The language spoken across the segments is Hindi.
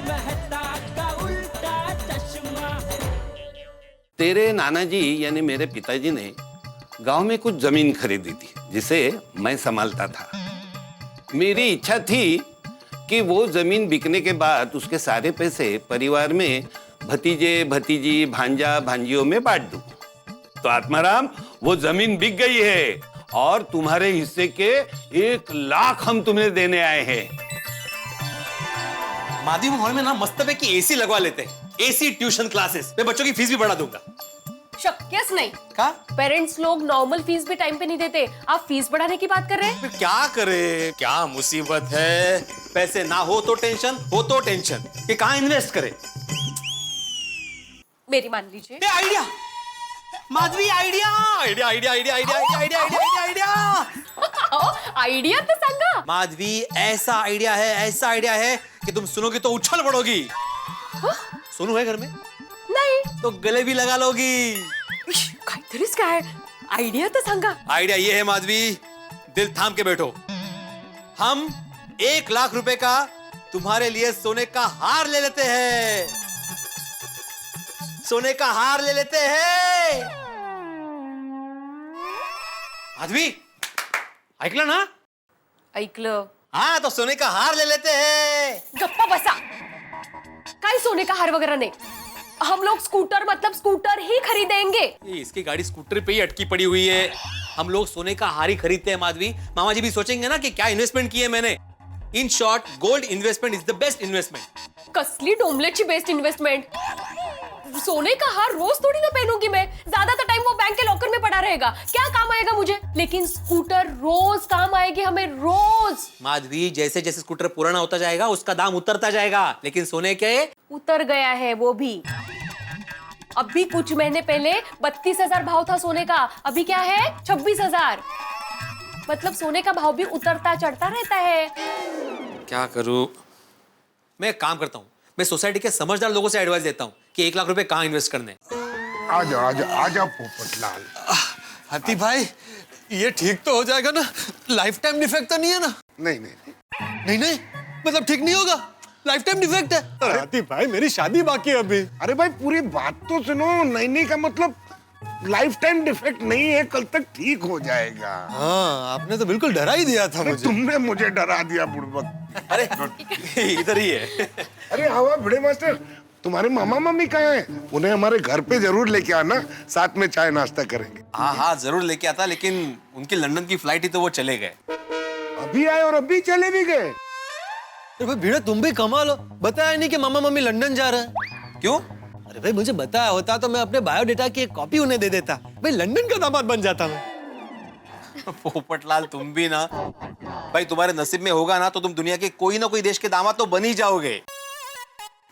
मेहता का उल्टा चश्मा। तेरे नाना जी यानी मेरे पिताजी ने गांव में कुछ जमीन खरीदी थी जिसे मैं संभालता था। मेरी इच्छा थी कि वो जमीन बिकने के बाद उसके सारे पैसे परिवार में भतीजे भतीजी भांजा भांजियों में बांट दूं। तो आत्माराम वो जमीन बिक गई है और तुम्हारे हिस्से के 1,00,000 हम तुम्हें देने आए हैं। माधवी हॉल में ना मस्तपैकी एसी लगवा लेते हैं। एसी ट्यूशन क्लासेस, मैं बच्चों की फीस भी बढ़ा दूंगा। शक्यस नहीं। क्या? पेरेंट्स लोग नॉर्मल फीस भी टाइम पे नहीं देते, आप फीस बढ़ाने की बात कर रहे हैं? फिर क्या करे? क्या मुसीबत है? पैसे ना हो तो टेंशन, हो तो टेंशन कि कहाँ इन्वेस्ट करे। मेरी मान लीजिए। Idea Madhavi, idea idea idea idea idea idea idea idea idea तो सांगा। माधवी, ऐसा आइडिया है कि तुम सुनोगी तो उछल पड़ोगी। सोनू है घर में? नहीं तो गले भी लगा लोगी। काहीतरीच काय आइडिया तो सांगा। आइडिया ये है माधवी, दिल थाम के बैठो। हम 1,00,000 रुपए का तुम्हारे लिए सोने का हार ले लेते हैं। सोने का हार ले लेते हैं। माधवी, ऐकलं ना? ऐकलं। हाँ, तो सोने का हार ले लेते हैं। गप्पा बसा। काय सोने का हार वगैरह नहीं, हम लोग स्कूटर मतलब स्कूटर ही खरीदेंगे। ये इसकी गाड़ी स्कूटर पे ही अटकी पड़ी हुई है। हम लोग सोने का हार ही खरीदते हैं माधवी। मामा जी भी सोचेंगे ना कि क्या इन्वेस्टमेंट की है मैंने। In short, gold investment is the best investment. कसली डोमलेटची बेस्ट इन्वेस्टमेंट। सोने का हार रोज थोड़ी ना पहनूंगी मैं, ज्यादातर टाइम वो बैंक के लॉकर में पड़ा रहेगा, क्या काम आएगा मुझे। लेकिन स्कूटर रोज काम आएगी हमें, रोज। माधवी, जैसे जैसे स्कूटर पुराना होता जाएगा उसका दाम उतरता जाएगा, लेकिन सोने के उतर गया है वो भी। अभी कुछ महीने पहले 32,000 भाव था सोने का, अभी क्या है 26,000। मतलब सोने का भाव भी उतरता चढ़ता रहता है। क्या करूं? मैं एक काम करता हूं, मैं सोसाइटी के समझदार लोगों से एडवाइस देता हूं कि 1,00,000 रुपए कहाँ इन्वेस्ट करने। आजा पोपटलाल। हाथी भाई, ये ठीक तो हो जाएगा ना? लाइफ टाइम डिफेक्ट तो नहीं है ना? नहीं नहीं, मतलब ठीक नहीं होगा? लाइफ टाइम डिफेक्ट है? अरे हाथी भाई, मेरी शादी बाकी है अभी। अरे भाई पूरी बात तो सुनो। नहीं का मतलब लाइफ टाइम डिफेक्ट नहीं है, कल तक ठीक हो जाएगा। हाँ, आपने तो बिल्कुल डरा ही दिया था मुझे। तुमने मुझे डरा दिया बुड़बक। अरे इधर ही है। अरे हवा भिड़े मास्टर, तुम्हारे मामा मम्मी कहाँ हैं? उन्हें हमारे घर पे जरूर लेके आना, साथ में चाय नाश्ता करेंगे। हाँ, जरूर लेके आता, लेकिन उनकी लंदन की फ्लाइट ही तो वो चले गए। अभी आए और अभी चले भी गए। अरे भाई भिड़े, तुम भी कमाल हो, बताया नहीं कि मामा मम्मी लंदन जा रहे हैं। क्यों? अरे भाई, मुझे बताया होता तो मैं अपने बायोडेटा की एक कॉपी उन्हें दे देता। भाई लंदन का दामाद बन जाता मैं। पोपटलाल, तुम भी ना भाई, तुम्हारे नसीब में होगा ना तो तुम दुनिया के कोई ना कोई देश के दामाद तो बन ही जाओगे।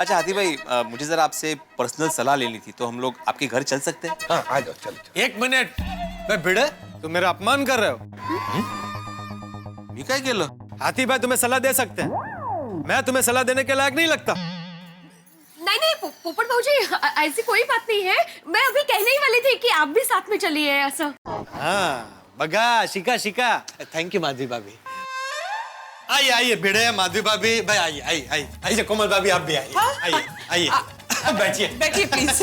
अच्छा हाथी भाई, मुझे जरा आपसे पर्सनल सलाह लेनी थी, तो हम लोग आपके घर चल सकते हैं? हाँ आ जाओ, चल। एक मिनट, मैं भिड़े, तुम मेरा अपमान कर रहे हो। मी काय केलं? हाथी भाई तुम्हें सलाह दे सकते हैं, मैं तुम्हें सलाह देने के लायक नहीं लगता। नहीं पोपट भाऊजी, ऐसी कोई बात नहीं है। मैं अभी कहने ही वाली थी कि आप भी साथ में चलिए ऐसा। हाँ, बघा शिका। थैंक यू माधवी भाभी। आइए भिड़े, माधवी भाभी भाई, आइए कोमल भाभी, आप भी आइए। बैठिए प्लीज।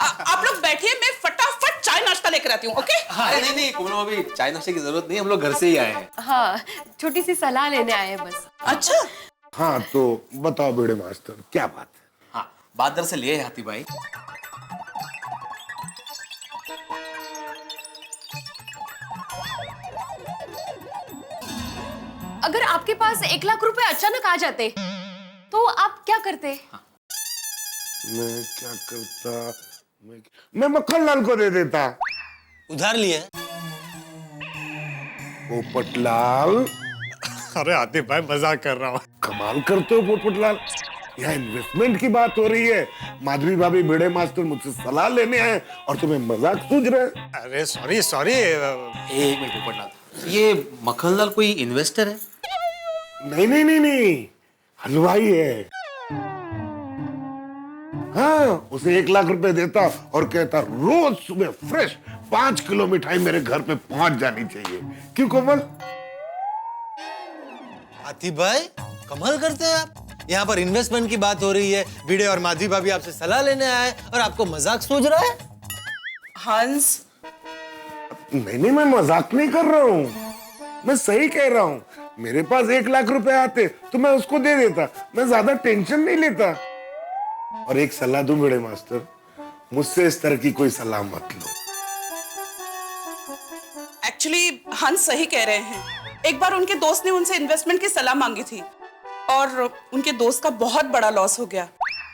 आप लोग बैठिए, मैं फटाफट चाय नाश्ता लेकर आती हूँ। ओके? अरे नहीं, कोमल भाभी, चाय नाश्ते की जरूरत नहीं, हम लोग घर से ही आए हैं। हाँ, छोटी सी सलाह लेने आए हैं बस। अच्छा, हाँ तो बताओ भिड़े मास्टर, क्या बात है? हाँ, बात दरअसल ये है हाथी भाई, अगर आपके पास 1,00,000 रुपए अचानक आ जाते तो आप क्या करते? मैं क्या करता? मैं मक्खन लाल को दे देता। उधार लिए? पोपटलाल, अरे हाथी भाई, मजाक कर रहा हूँ। कमाल करते हो पोपटलाल, यहाँ इन्वेस्टमेंट की बात हो रही है। माधवी भाभी भिड़े मास्टर मुझसे सलाह लेने आए और तुम्हें मजाक सूझ रहे हैं। अरे सॉरी। एक मिनट पोपटलाल, ये मक्खनलाल कोई इन्वेस्टर है? नहीं, हलवाई है। हाँ, उसे 1,00,000 रुपए देता और कहता रोज सुबह फ्रेश 5 किलो मिठाई मेरे घर पे पहुंच जानी चाहिए। क्यों कोमल? हाथी भाई कमाल करते हैं आप। यहाँ पर इन्वेस्टमेंट की बात हो रही है, भिड़े और माधवी भाभी आपसे सलाह लेने आए और आपको मजाक सूझ रहा है। हंस, नहीं, मैं मजाक नहीं कर रहा हूँ, मैं सही कह रहा हूँ। मेरे पास 1 लाख रुपए आते तो मैं उसको दे देता, मैं ज्यादा टेंशन नहीं लेता। और एक सलाह दूं भिड़े मास्टर, मुझसे इस तरह की कोई सलाह मत लो। एक्चुअली हंस सही कह रहे हैं। एक बार उनके दोस्त ने उनसे इन्वेस्टमेंट की सलाह मांगी थी और उनके दोस्त का बहुत बड़ा लॉस हो गया,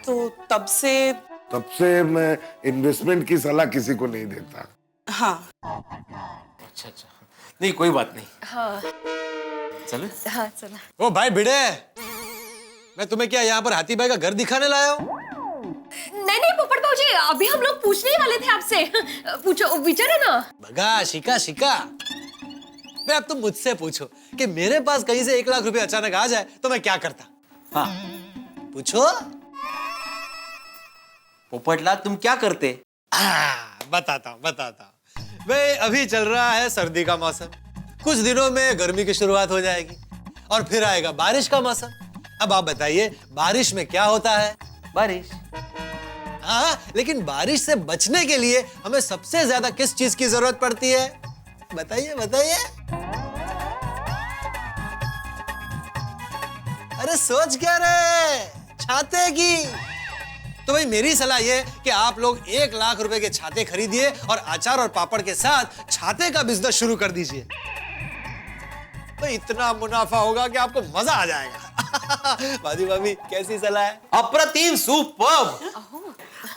तो तब से मैं इन्वेस्टमेंट की सलाह किसी को नहीं देता। हाँ। अच्छा, नहीं कोई बात नहीं। हाँ चले। हाँ चला। ओ भाई भिड़े, मैं तुम्हें क्या यहाँ पर हाथी भाई का घर दिखाने लाया हूँ? नहीं पोपट बाबूजी, अभी हम लोग पूछने ही वाले थे आपसे। पूछो, विचारे ना। भगा शिका। मैं अब तुम मुझसे पूछो कि मेरे पास कहीं से 1 लाख रुपए अचानक आ जाए तो मैं क्या करता? हाँ पूछो। पोपटलाल तुम क्या करते? बताता हूँ। भाई अभी चल रहा है सर्दी का मौसम, कुछ दिनों में गर्मी की शुरुआत हो जाएगी और फिर आएगा बारिश का मौसम। अब आप बताइए बारिश में क्या होता है? बारिश। हाँ, लेकिन बारिश से बचने के लिए हमें सबसे ज्यादा किस चीज की जरूरत पड़ती है? बताइए। अरे सोच क्या रहे? छाते की। तो भाई मेरी सलाह ये कि आप लोग 1 लाख रुपए के छाते खरीदिए और अचार और पापड़ के साथ छाते का बिजनेस शुरू कर दीजिए। तो इतना मुनाफा होगा कि आपको मजा आ जाएगा। माधवी भाभी कैसी सलाह है? अप्रतिम, सुपर्ब।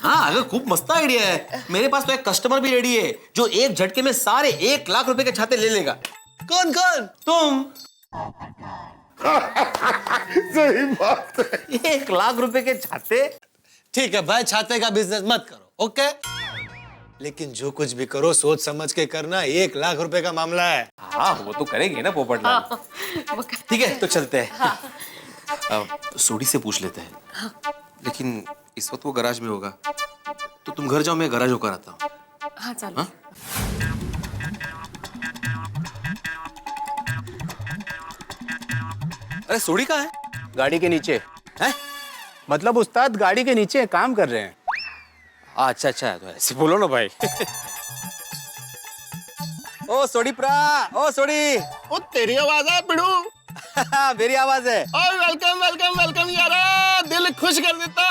हाँ, अगर खूब मस्त आइडिया है। मेरे पास तो एक कस्टमर भी रेडी है जो एक झटके में सारे 1 लाख रुपए के छाते ले लेगा। कौन? तुम। सही बात है। 1 लाख रुपए के छाते। ठीक है भाई, छाते का बिजनेस मत करो, ओके? लेकिन जो कुछ भी करो सोच समझ के करना, 1 लाख रुपए का मामला है। हाँ, वो तो करेंगे ना पोपटलाल। ठीक है, तो चलते हैं। सोडी से पूछ लेते हैं। लेकिन इस वक्त वो गैराज में होगा, तो तुम घर जाओ, मैं गैराज होकर आता हूँ। हाँ चलो। हाँ? अरे सोडी कहाँ है? गाड़ी के नीचे हैं? मतलब उस्ताद गाड़ी के नीचे काम कर रहे हैं। अच्छा, तो ऐसे बोलो ना भाई। ओ सोडी प्रा, ओ सोडी। ओ तेरी आवाज है बिड़ू। मेरी आवाज है। वेलकम यारा, दिल खुश कर देता।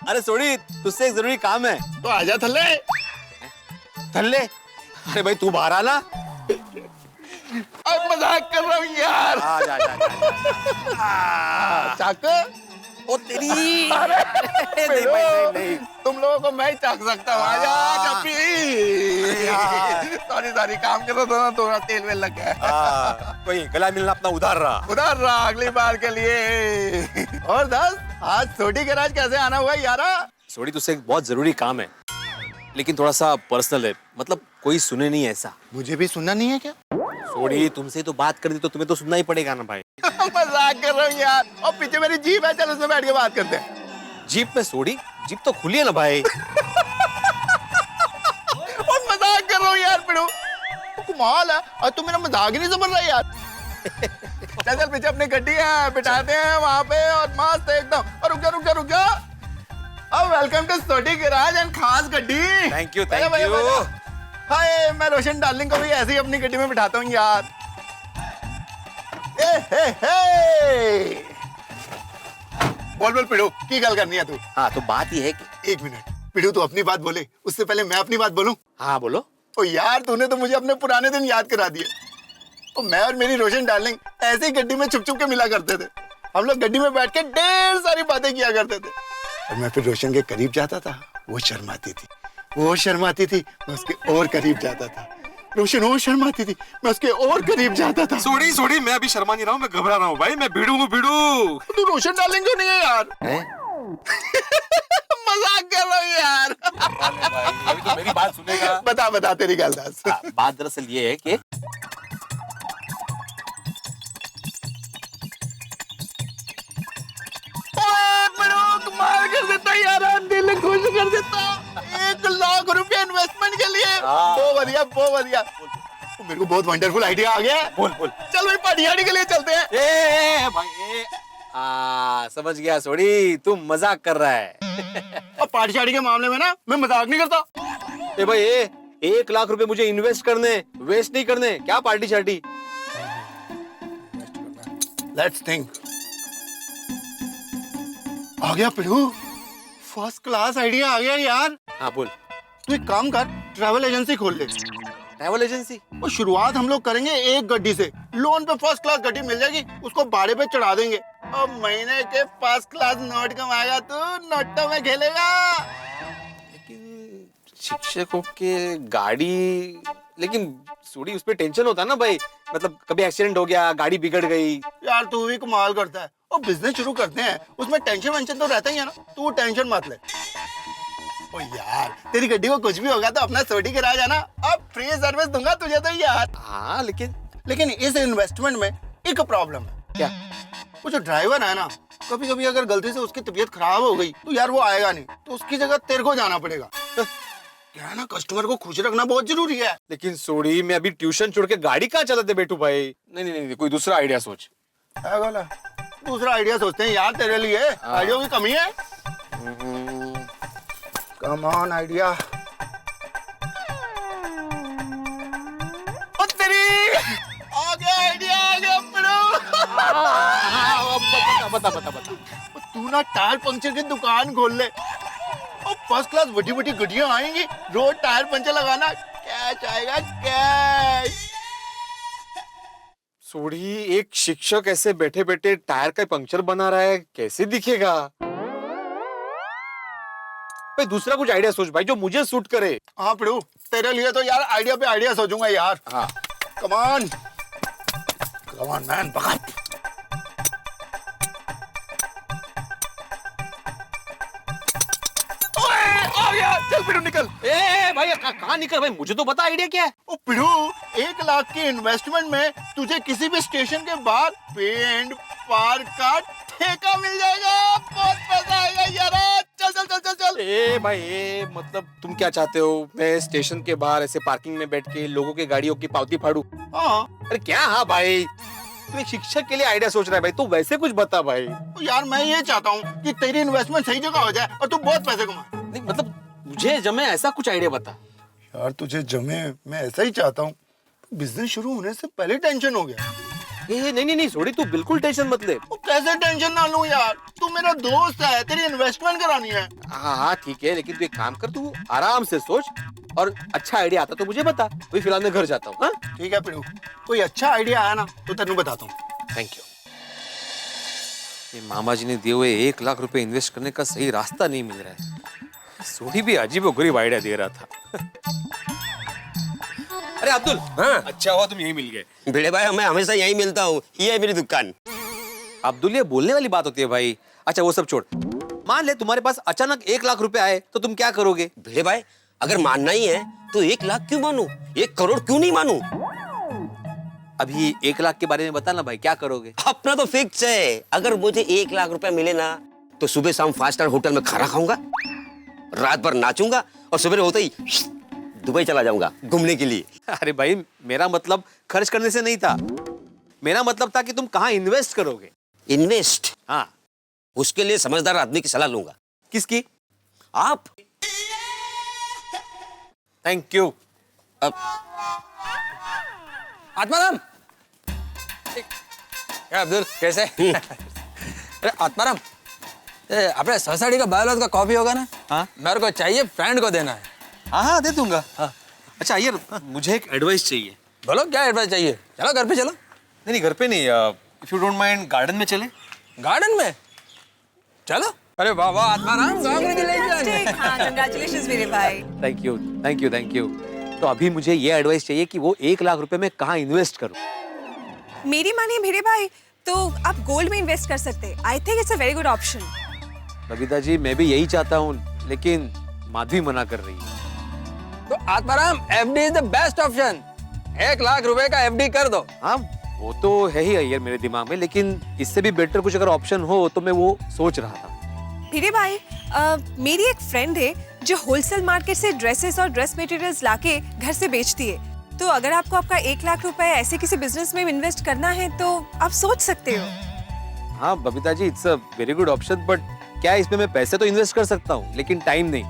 अरे सोडी, तुझसे एक जरूरी काम है। तो आजा थल्ले। थल्ले? अरे भाई तू बाहर आना। अब मजाक कर रहा हूँ यार। जा। चाक। ओ तेरी। नहीं भाई, तुम लोगों को मैं ही चाक सकता हूँ। आजा कपी। सॉरी, काम कर रहा था ना, थोड़ा तेल वेल लग गया। कोई गला मिलना अपना उधार रहा। अगली बार के लिए। और दस, आज छोटी गैराज कैसे आना हुआ यारा? सोडी, तुझसे एक बहुत जरूरी काम है, लेकिन थोड़ा सा पर्सनल है। मतलब कोई सुने नहीं ऐसा। मुझे भी सुनना नहीं है क्या? सोडी, तुमसे तो बात कर दी तो तुम्हें तो सुनना ही पड़ेगा ना भाई। मजाक कर रहा हूँ यार। और पीछे मेरी जीप है, चल उसमें बैठ के बात करते हैं। जीप में? सोडी, जीप तो खुली है ना भाई। और मजाक कर रहा हूँ यार पिड़ू, कमाल है। और तू मेरा मजाक ही नहीं समझ रहा यार। चल पीछे अपनी गड्डी है, बिठाते हैं वहां पे और मस्त एकदम। और रुक जा। अब वेलकम टू छोटी गैराज एंड खास गड्डी। Thank you. हाय, मैं रोशन डार्लिंग को भी ऐसे ही अपनी गड्डी में बिठाता हूँ यार। बोल पिड़ू, की गल करनी है तू? हाँ, तो बात ये है कि 1 मिनट पिड़ू, तू अपनी बात बोले उससे पहले मैं अपनी बात बोलूं। हाँ बोलो। ओ यार, तूने तो मुझे अपने पुराने दिन याद करा दिए। तो मैं और मेरी रोशन डार्लिंग ऐसे ही गड्डी में छुप के मिला करते थे। हम लोग गड्डी में बैठ के ढेर सारी बातें किया करते थे। और मैं फिर रोशन के करीब जाता था, वो शर्माती थी, मैं उसके और करीब जाता था। रोशन और शर्माती थी, मैं उसके और करीब जाता था। सोडी, मैं अभी शर्मा नहीं रहा हूँ, मैं घबरा रहा हूँ भाई। मैं भिड़ू हूँ। तू रोशन डार्लिंग क्यों नहीं है यार? मजाक कर रहा हूँ यार। अभी तो मेरी बात सुनेगा। बता तेरी गल दस। बात दरअसल ये है कि कमाल कर देता यार, दिल खुश कर देता। 1 लाख रुपए इन्वेस्टमेंट के लिए। बहुत बढ़िया। मेरे को बहुत वंडरफुल आइडिया आ गया। बोल। चल चल भाई पार्टी शार्टी के लिए चलते हैं। भाई समझ गया सोडी, तू मजाक कर रहा है। और पार्टी शार्टी के मामले में ना मैं मजाक नहीं करता। ए भाई 1 लाख रुपए मुझे इन्वेस्ट करने, वेस्ट नहीं करने, क्या पार्टी शार्टी। Let's think. आ गया पिड़ू, फर्स्ट क्लास आइडिया आ गया यार। हाँ बोल। तू एक काम कर, ट्रैवल एजेंसी खोल ले। Travel agency? और शुरुआत हम लोग करेंगे एक गड्डी से, लोन पे फर्स्ट क्लास गड्डी मिल जाएगी, उसको भाड़े पे चढ़ा देंगे और महीने के फर्स्ट क्लास नोट कमाएगा तू, नोटों में खेलेगा। लेकिन शिक्षकों के गाड़ी, लेकिन सोडी उस पे टेंशन होता है ना भाई, मतलब कभी एक्सीडेंट हो गया, गाड़ी बिगड़ गई। यार तू भी कमाल करता है। और बिजनेस शुरू करते हैं, उसमें टेंशन वेंशन तो रहता ही है ना, तू टेंशन मत ले। ओ यार तेरी गड्डी को कुछ भी होगा तो अपना सोडी गिरा जाना, अब फ्री सर्विस दूंगा तुझे तो यार। हाँ लेकिन इस इन्वेस्टमेंट में एक प्रॉब्लम है। क्या? वो जो ड्राइवर है ना, कभी कभी अगर गलती से उसकी तबीयत खराब हो गई तो यार वो आएगा नहीं, तो उसकी जगह तेरे को जाना पड़ेगा। क्या है ना, कस्टमर को खुश रखना बहुत जरूरी है। लेकिन सोडी मैं अभी ट्यूशन छोड़ के गाड़ी कहाँ चलाते बैठू भाई। नहीं, कोई दूसरा आइडिया सोच। दूसरा आइडिया सोचते हैं यार, तेरे लिए आइडिया की कमी है। Come on idea. तेरी आ गया आइडिया, आ गया बता। तू ना टायर पंक्चर की दुकान खोल ले और फर्स्ट क्लास बड़ी बड़ी गड्डियां आएंगी, रोज टायर पंचर लगाना, कैश आएगा कैश। सोडी एक शिक्षक ऐसे बैठे बैठे टायर का पंक्चर बना रहा है, कैसे दिखेगा भाई। दूसरा कुछ आइडिया सोच भाई जो मुझे सूट करे। हाँ पिड़ू, तेरे लिए तो यार आइडिया पे आइडिया सोचूंगा यार। हाँ कम ऑन मैन, पकड़। आ गया, चल पिड़ू निकल। भाई कहाँ निकल भाई, मुझे तो बता आइडिया क्या है। ओ पिड़ू, 1 लाख की इन्वेस्टमेंट में तुझे किसी भी स्टेशन के बाहर पे एंड पार्क का ठेका मिल जाएगा, बहुत पैसा आएगा यार। चल। भाई मतलब तुम क्या चाहते हो, मैं स्टेशन के बाहर ऐसे पार्किंग में बैठ के लोगों के गाड़ियों की पावती फाड़ू? हाँ अरे क्या? हाँ भाई तू एक शिक्षक के लिए आइडिया सोच रहा है भाई, तू वैसे कुछ बता भाई। यार मैं ये चाहता हूँ कि तेरी इन्वेस्टमेंट सही जगह हो जाए और तू बहुत पैसे कमा। नहीं मतलब मुझे जमे ऐसा कुछ आइडिया बता। यार तुझे जमे मैं ऐसा ही चाहता हूँ, बिजनेस शुरू होने से पहले टेंशन हो गया। नहीं सोडी तू बिल्कुल टेंशन मत ले। कैसे टेंशन ना लूं यार, तू मेरा दोस्त है, तेरी इन्वेस्टमेंट करानी है। हाँ ठीक है, लेकिन तू एक काम कर, तू आराम से सोच और अच्छा आइडिया आता तो मुझे बता। अभी फिलहाल मैं घर जाता हूँ। हाँ ठीक है पिड़ू, कोई अच्छा आइडिया आया ना तो तेनू बताता हूँ। Thank you. ये मामा जी ने दिए हुए 1 लाख रुपए इन्वेस्ट करने का सही रास्ता नहीं मिल रहा है। सोडी भी अजीबोगरीब आइडिया दे रहा था। अरे अब्दुल, हाँ? अच्छा हुआ तुम यही मिल गए। भिड़े भाई मैं हमेशा यहीं मिलता हूँ, ये है मेरी दुकान। अब्दुल ये बोलने वाली बात होती है भाई। अच्छा वो सब छोड़, मान ले तुम्हारे पास अचानक 1 लाख रुपए आए तो तुम क्या करोगे? भिड़े भाई अगर मानना ही है तो 1 लाख क्यों मानूं, 1 करोड़ क्यों नहीं मानूं? अभी 1 लाख के बारे में बता ना भाई, क्या करोगे? अपना तो फिक्स है, अगर मुझे 1 लाख रुपए मिले ना तो सुबह शाम 5 स्टार होटल में खाना खाऊंगा, रात भर नाचूंगा और सुबह होते ही दुबई चला जाऊंगा घूमने के लिए। अरे भाई मेरा मतलब खर्च करने से नहीं था, मेरा मतलब था कि तुम कहाँ इन्वेस्ट करोगे। इन्वेस्ट? हाँ उसके लिए समझदार आदमी की सलाह लूंगा। किसकी? आप। Thank you. आत्माराम, क्या अब्दुल कैसे? अरे आत्माराम, अपने सोसाइटी का बायोलॉज का कॉपी होगा ना? हाँ मेरे को चाहिए, फ्रेंड को देना है। हाँ दे दूंगा। हाँ अच्छा ये मुझे एक एडवाइस चाहिए। बोलो क्या एडवाइस चाहिए? चलो घर पे चलो। नहीं घर पे नहीं, if you don't mind garden में चले। गार्डन में चलो। अरे वाह वाह आत्माराम, कांग्रेचुलेशंस मेरे भाई। Thank you thank you thank you. तो अभी मुझे ये एडवाइस चाहिए कि वो 1 लाख रुपए में कहाँ इन्वेस्ट करूं। मेरी मानिए भिड़े भाई, तो आप गोल्ड में इन्वेस्ट कर सकते हैं। I think it's a very good option. Babita ji मैं भी यही चाहता हूँ, लेकिन माधवी मना कर रही है। तो Atmaram FD is the best option. 1 lakh रुपए का एफडी कर दो। हाँ वो तो है ही यार मेरे दिमाग में, लेकिन इससे भी बेटर कुछ अगर ऑप्शन हो तो मैं वो सोच रहा था। भिड़े भाई मेरी एक फ्रेंड है जो होलसेल मार्केट से ड्रेसेस और ड्रेस मटेरियल्स लाके घर से बेचती है, तो अगर आपको आपका 1 लाख रुपए ऐसे किसी बिजनेस में इन्वेस्ट करना है तो आप सोच सकते हो। हाँ Babita ji, it's a very good option, but क्या इसमें मैं पैसे तो इन्वेस्ट कर सकता हूँ लेकिन टाइम नहीं,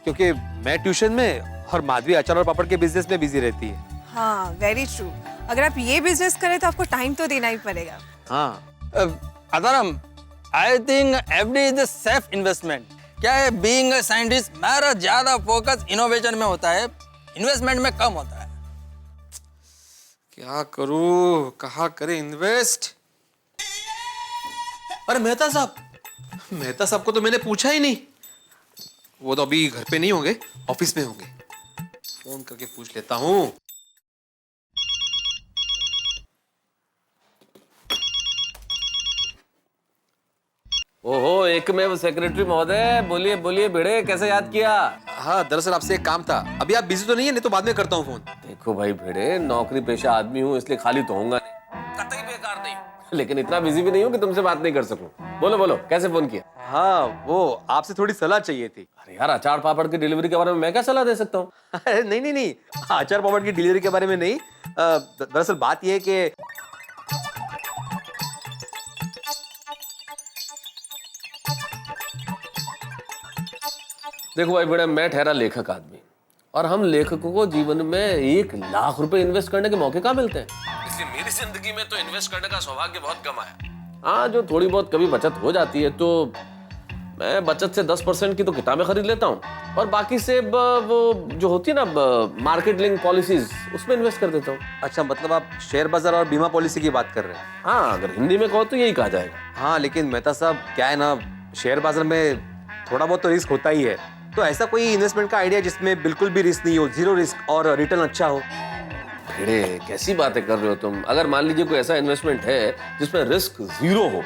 क्योंकि मैं ट्यूशन में और माधवी अचार और पापड़ के बिजनेस में बिजी रहती है। हाँ वेरी ट्रू। अगर आप ये बिजनेस करें तो आपको टाइम तो देना ही पड़ेगा। हाँ अदारम, I think FD is the safe investment. क्या है, बीइंग अ साइंटिस्ट मेरा ज्यादा फोकस इनोवेशन में होता है, इन्वेस्टमेंट में कम होता है। क्या करूँ, कहाँ करें इन्वेस्ट? अरे मेहता साहब को तो मैंने पूछा ही नहीं। वो तो अभी घर पे नहीं होंगे, ऑफिस में होंगे। फोन करके पूछ लेता हूँ। ओहो, एकमेव सेक्रेटरी महोदय, बोलिए बोलिए भिड़े, कैसे याद किया? हाँ दरअसल आपसे एक काम था। अभी आप बिजी तो नहीं है? नहीं तो बाद में करता हूँ फोन। देखो भाई भिड़े, नौकरी पेशा आदमी हूँ इसलिए खाली तो होऊंगा नहीं, कतई बेकार नहीं, लेकिन इतना बिजी भी नहीं हूँ कि तुमसे बात नहीं कर सकूं। बोलो बोलो, कैसे फोन किया? हाँ वो आपसे थोड़ी सलाह चाहिए थी। अरे यार, अचार पापड़ की डिलीवरी के बारे में मैं क्या सलाह दे सकता हूँ? अरे नहीं, अचार पापड़ की डिलीवरी के बारे में नहीं। दरअसल बात यह है कि देखो भाई भिड़े, मैं ठहरा लेखक आदमी, और हम लेखकों को जीवन में 1 लाख रुपए इन्वेस्ट करने के मौके कहाँ मिलते हैं, इसलिए मेरी जिंदगी में तो इन्वेस्ट करने का सौभाग्य बहुत कम आया। हाँ, जो थोड़ी बहुत कभी बचत हो जाती है तो मैं बचत से 10% की तो किताबें खरीद लेता हूँ, और बाकी से वो जो होती है ना मार्केट लिंक पॉलिसीज, उसमें इन्वेस्ट कर देता हूँ। अच्छा, मतलब आप शेयर बाजार और बीमा पॉलिसी की बात कर रहे हैं? हाँ, अगर हिंदी में कहो तो यही कहा जाएगा। हाँ लेकिन मेहता साहब, क्या है ना, शेयर बाजार में थोड़ा बहुत तो रिस्क होता ही है। तो ऐसा कोई इन्वेस्टमेंट का आइडिया जिसमें बिल्कुल भी रिस्क नहीं हो, जीरो रिस्क और रिटर्न अच्छा हो। भिड़े, कैसी बातें कर रहे हो तुम? अगर मान लीजिए कोई ऐसा इन्वेस्टमेंट है जिसमें रिस्क 0 हो,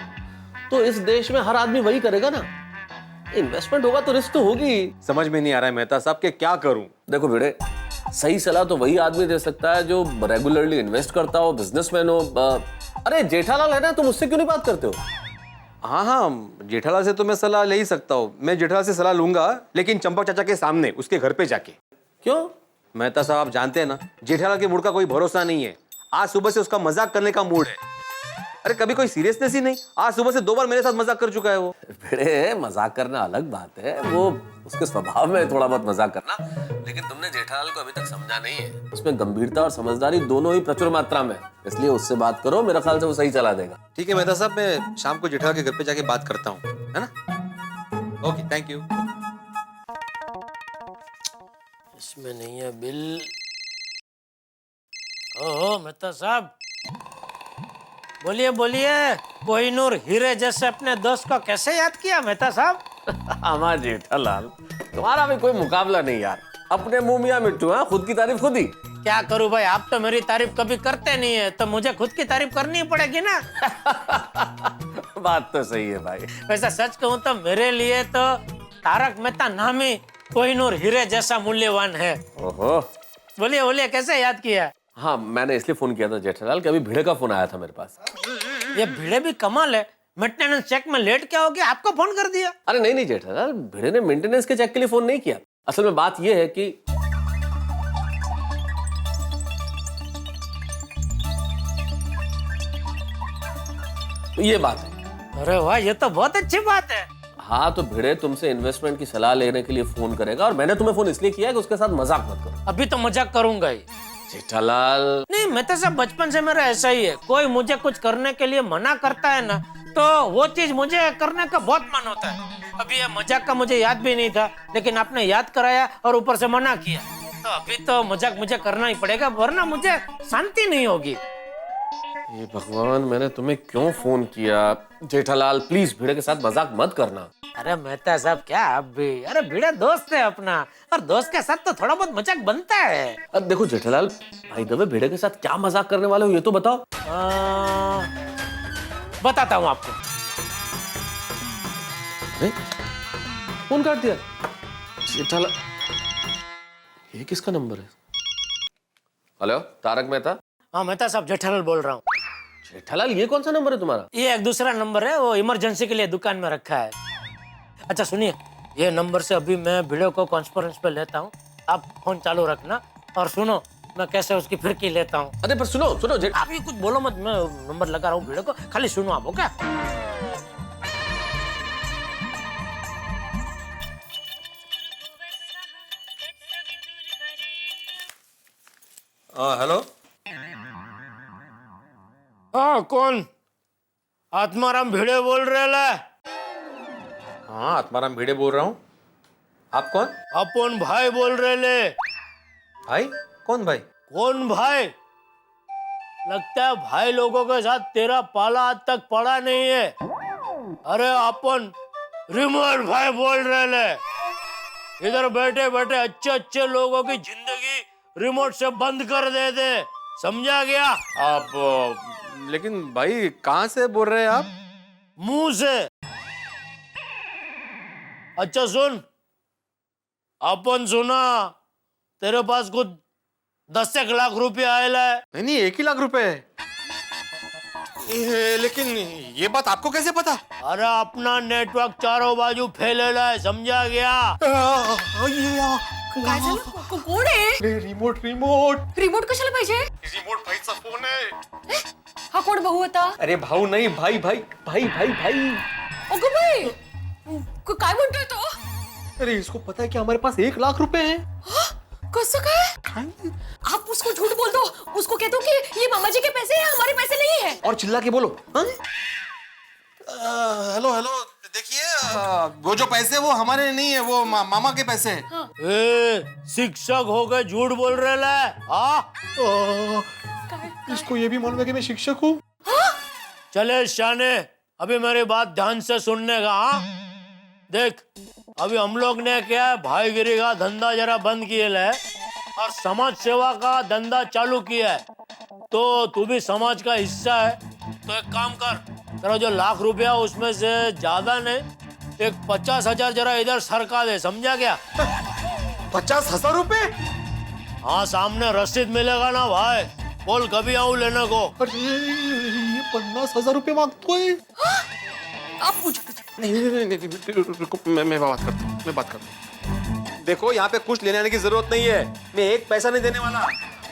तो इस देश में हर आदमी वही करेगा ना। इन्वेस्टमेंट होगा तो रिस्क तो होगी। समझ में नहीं आ रहा है मेहता साहब कि क्या करूं। देखो भिड़े, सही सलाह तो वही आदमी दे सकता है जो रेगुलरली इन्वेस्ट करता हो, बिजनेसमैन हो। अरे जेठालाल है ना, तुम उससे क्यों नहीं बात करते हो? हाँ, जेठालाल से तो मैं सलाह ले ही सकता हूँ। मैं जेठालाल से सलाह लूंगा, लेकिन चंपक चाचा के सामने, उसके घर पे जाके। क्यों? मेहता साहब आप जानते हैं ना, जेठालाल के मूड का कोई भरोसा नहीं है। आज सुबह से उसका मजाक करने का मूड है। अरे कभी कोई सीरियसनेस ही नहीं। आज सुबह से 2 बार मेरे साथ मजाक कर चुका है वो। भिड़े, मजाक करना अलग बात है, वो उसके स्वभाव में थोड़ा बहुत मजाक करना, लेकिन तुमने जेठालाल को अभी तक समझा नहीं है। उसमें गंभीरता और समझदारी दोनों ही प्रचुर मात्रा में, इसलिए उससे बात करो, मेरा ख्याल से वो सही चला देगा। ठीक है मेहता साहब, मैं शाम को जेठालाल के घर पे जाके बात करता हूँ, है ना? Okay, thank you. इसमें नहीं है बिल। ओहो मेहता साहब, बोलिए बोलिए, कोहिनूर हीरे जैसे अपने दोस्त को कैसे याद किया मेहता साहब? हमारा जेठालाल, तुम्हारा भी कोई मुकाबला नहीं यार। अपने मुंह मियां मिट्टू, हाँ, खुद की तारीफ खुद ही। क्या करूं भाई, आप तो मेरी तारीफ कभी करते नहीं है, तो मुझे खुद की तारीफ करनी पड़ेगी ना। बात तो सही है भाई। वैसा सच कहूं तो मेरे लिए तो तारक मेहता नाम ही कोहिनूर हीरे जैसा मूल्यवान है। ओहो, बोलिए बोलिए, कैसे याद किया? हाँ, मैंने इसलिए फोन किया था जेठालाल कि अभी भिड़े का फोन आया था मेरे पास। ये भिड़े भी कमाल है, मेंटेनेंस चेक में लेट क्या हो गया, आपको फोन कर दिया? अरे नहीं जेठालाल, भिड़े ने मेंटेनेंस के चेक के लिए फोन नहीं किया। असल में बात यह है कि ये बात है। अरे वाह, ये तो बहुत अच्छी बात है। हाँ, तो भिड़े तुमसे इन्वेस्टमेंट की सलाह लेने के लिए फोन करेगा, और मैंने तुम्हें फोन इसलिए किया कि उसके साथ मजाक मत करो। अभी तो मजाक करूंगा ही। जेठालाल, नहीं, मैं तो सब बचपन से मेरा ऐसा ही है। कोई मुझे कुछ करने के लिए मना करता है ना, तो वो चीज मुझे करने का बहुत मन होता है। अभी ये मजाक का मुझे याद भी नहीं था, लेकिन आपने याद कराया और ऊपर से मना किया, तो अभी तो मजाक मुझे करना ही पड़ेगा, वरना मुझे शांति नहीं होगी। ये भगवान, मैंने तुम्हें क्यों फोन किया? जेठालाल प्लीज भिड़े के साथ मजाक मत करना। अरे मेहता साहब, क्या आप भी? अरे भिड़े दोस्त है अपना, और दोस्त के साथ तो थोड़ा बहुत मजाक बनता है। अब देखो जेठालाल, भाई दबे भिड़े के साथ क्या मजाक करने वाले हो ये तो बताओ। बताता हूँ आपको। अरे फोन काट दिया जेठालाल, ये किसका नंबर है? हेलो, तारक मेहता। हाँ मेहता साहब, जेठालाल बोल रहा हूँ। जेठालाल, ये कौन सा नंबर है तुम्हारा? ये एक दूसरा नंबर है, वो इमरजेंसी के लिए दुकान में रखा है। अच्छा सुनिए, ये नंबर से अभी मैं भिड़े को कॉन्फ्रेंस पे लेता हूँ, आप फोन चालू रखना। और सुनो, मैं कैसे उसकी फिरकी लेता हूँ। अरे पर सुनो सुनो जेठ आप ही कुछ बोलो मत, मैं नंबर लगा रहा हूँ भिड़े को, खाली सुनो आप, ओके? हेलो। हाँ कौन? आत्माराम भिड़े बोल रहे ला? हाँ आत्माराम भिड़े बोल रहा हूँ। आप कौन? अपन भाई बोल रहे ले। भाई? कौन भाई? कौन भाई? लगता है भाई लोगों के साथ तेरा पाला आज तक पड़ा नहीं है। अरे अपन रिमोट भाई बोल रहे ले। इधर बैठे बैठे अच्छे अच्छे लोगों की जिंदगी रिमोट से बंद कर दे दे, समझा गया? आप लेकिन भाई कहाँ से बोल रहे हैं आप? मुंह से। अच्छा सुन, अपन सुना तेरे पास कुछ 10 लाख रुपए आएला है। नहीं 1 ही लाख रुपए है। लेकिन ये बात आपको कैसे पता? अरे अपना नेटवर्क चारों बाजू फैलेला है, समझा गया? काय झालं? कोण आहे? रिमोट रिमोट रिमोट कशाला पाहिजे? रिमोट भाईचा फोन है। हा कोण भाऊ होता? अरे भाऊ नहीं, भाई भाई भाई भाई भाई। अगं बाई, काय म्हणतोय तो? अरे इसको पता है कि हमारे पास 1 लाख रुपए हैं। कसं काय? आप उसको झूठ बोल दो, उसको कह दो कि ये मामा जी के पैसे हैं, हमारे पैसे नहीं है। और चिल्ला के बोलो। हेलो हेलो, देखिए वो जो पैसे वो हमारे नहीं है, वो मामा के पैसे हैं। ए, शिक्षक हो गए झूठ बोल रहे ला? हाँ? इसको ये भी मालूम है कि मैं शिक्षक हूँ। चले शाने, अभी मेरी बात ध्यान से सुनने का। हाँ देख, अभी हम लोग ने क्या है, भाईगिरी का धंधा जरा बंद किया है और समाज सेवा का धंधा चालू किया है। तो तू भी समाज का हिस्सा है, तो एक काम कर, तेरा जो लाख रुपया उसमें से ज्यादा नहीं, एक 50,000 जरा इधर सरका दे, समझा क्या? 50,000 रुपए? हाँ सामने रसीद मिलेगा ना भाई, बोल कभी आऊं लेने को। अरे ये 50,000 रुपए मांगतो है। आप पूछ नहीं, रुको, मैं बात करता हूँ, मैं बात करता हूँ। देखो यहाँ पे कुछ लेने आने की जरूरत नहीं है, मैं 1 पैसा नहीं देने वाला,